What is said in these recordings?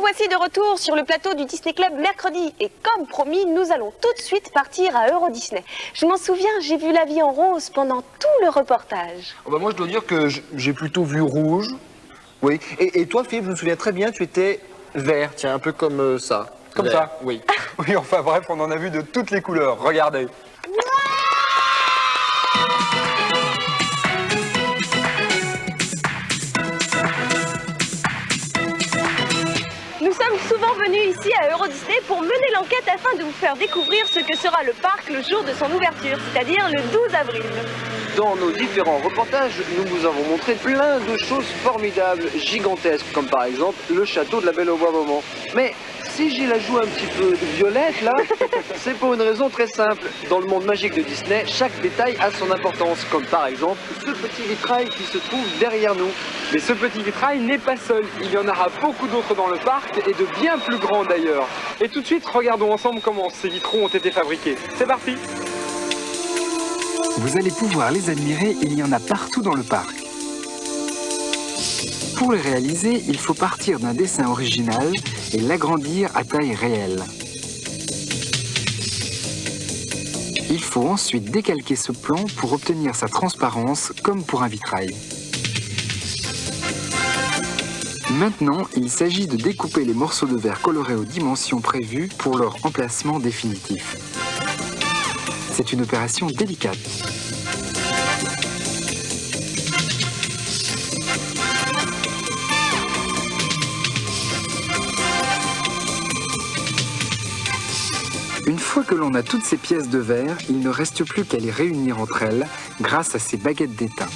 voici de retour sur le plateau du Disney Club mercredi. Et comme promis, nous allons tout de suite partir à Euro Disney. Je m'en souviens, j'ai vu la vie en rose pendant tout le reportage. Oh bah moi, je dois dire que j'ai plutôt vu rouge. Oui. Et toi, Philippe, je me souviens très bien, tu étais vert, tiens, un peu comme ça. Comme vert. ça, oui. Oui, enfin bref, on en a vu de toutes les couleurs. Regardez. Nous sommes souvent venus ici à Euro Disney pour mener l'enquête afin de vous faire découvrir ce que sera le parc le jour de son ouverture, c'est-à-dire le 12 avril. Dans nos différents reportages, nous vous avons montré plein de choses formidables, gigantesques, comme par exemple le château de la Belle au Bois Moment. Mais si j'ai la joue un petit peu violette là, c'est pour une raison très simple. Dans le monde magique de Disney, chaque détail a son importance, comme par exemple ce petit vitrail qui se trouve derrière nous. Mais ce petit vitrail n'est pas seul. Il y en aura beaucoup d'autres dans le parc et de bien plus grands d'ailleurs. Et tout de suite, regardons ensemble comment ces vitraux ont été fabriqués. C'est parti! Vous allez pouvoir les admirer, il y en a partout dans le parc. Pour les réaliser, il faut partir d'un dessin original et l'agrandir à taille réelle. Il faut ensuite décalquer ce plan pour obtenir sa transparence comme pour un vitrail. Maintenant, il s'agit de découper les morceaux de verre colorés aux dimensions prévues pour leur emplacement définitif. C'est une opération délicate. Une fois que l'on a toutes ces pièces de verre, il ne reste plus qu'à les réunir entre elles grâce à ces baguettes d'étain.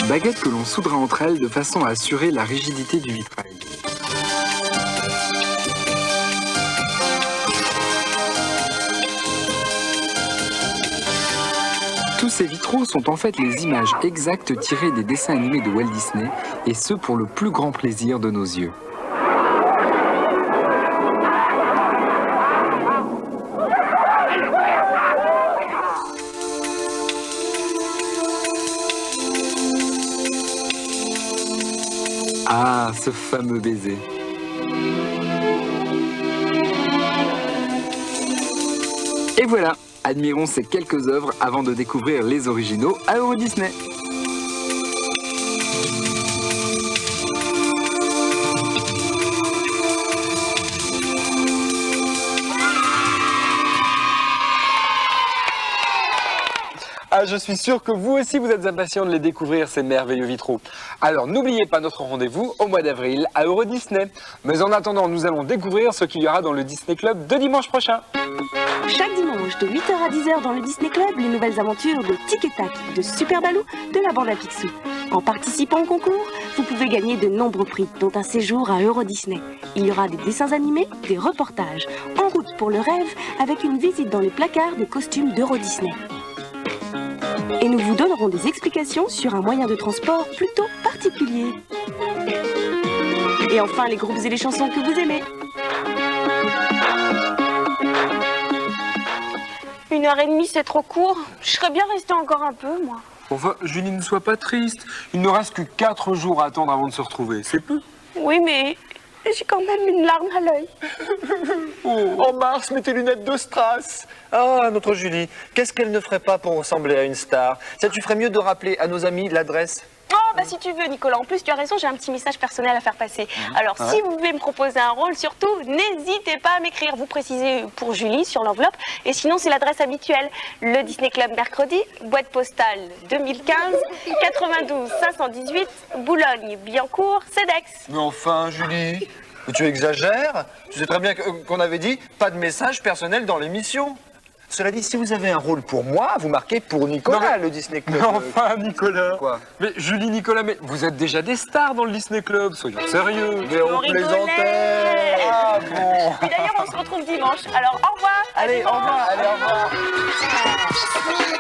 Baguettes que l'on soudera entre elles de façon à assurer la rigidité du vitrail. Tous ces vitraux sont en fait les images exactes tirées des dessins animés de Walt Disney, et ce pour le plus grand plaisir de nos yeux. Ah, ce fameux baiser. Et voilà, admirons ces quelques œuvres avant de découvrir les originaux à Euro Disney. Ah, je suis sûr que vous aussi vous êtes impatients de les découvrir, ces merveilleux vitraux. Alors n'oubliez pas notre rendez-vous au mois d'avril à Euro Disney. Mais en attendant, nous allons découvrir ce qu'il y aura dans le Disney Club de dimanche prochain. Chaque dimanche de 8h à 10h dans le Disney Club, les nouvelles aventures de Tic et Tac, de Super Baloo, de la bande à Picsou. En participant au concours, vous pouvez gagner de nombreux prix, dont un séjour à Euro Disney. Il y aura des dessins animés, des reportages, en route pour le rêve, avec une visite dans les placards des costumes d'Euro Disney. Et nous vous donnerons des explications sur un moyen de transport plutôt particulier. Et enfin, les groupes et les chansons que vous aimez. 1h30, c'est trop court. Je serais bien restée encore un peu, moi. Enfin, Julie, ne sois pas triste. Il ne reste que 4 jours à attendre avant de se retrouver. C'est peu. Oui, mais j'ai quand même une larme à l'œil. En mars, mets tes lunettes de strass. Ah, notre Julie, qu'est-ce qu'elle ne ferait pas pour ressembler à une star? Ça, tu ferais mieux de rappeler à nos amis l'adresse. Oh, bah si tu veux, Nicolas. En plus, tu as raison, j'ai un petit message personnel à faire passer. Alors, si vous voulez me proposer un rôle, surtout, n'hésitez pas à m'écrire. Vous précisez pour Julie sur l'enveloppe. Et sinon, c'est l'adresse habituelle. Le Disney Club mercredi, boîte postale 2015, 92 518, Boulogne-Billancourt, CEDEX. Mais enfin, Julie, tu exagères. Tu sais très bien qu'on avait dit pas de message personnel dans l'émission. Cela dit, si vous avez un rôle pour moi, vous marquez pour Nicolas, le Disney Club. Mais enfin, Nicolas. Quoi? Mais Julie, Nicolas, mais vous êtes déjà des stars dans le Disney Club, soyons sérieux. Mais on rigolait. plaisantait. Ah bon. Et d'ailleurs, on se retrouve dimanche. Alors, au revoir. Allez, au revoir. Allez, au revoir.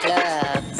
Club.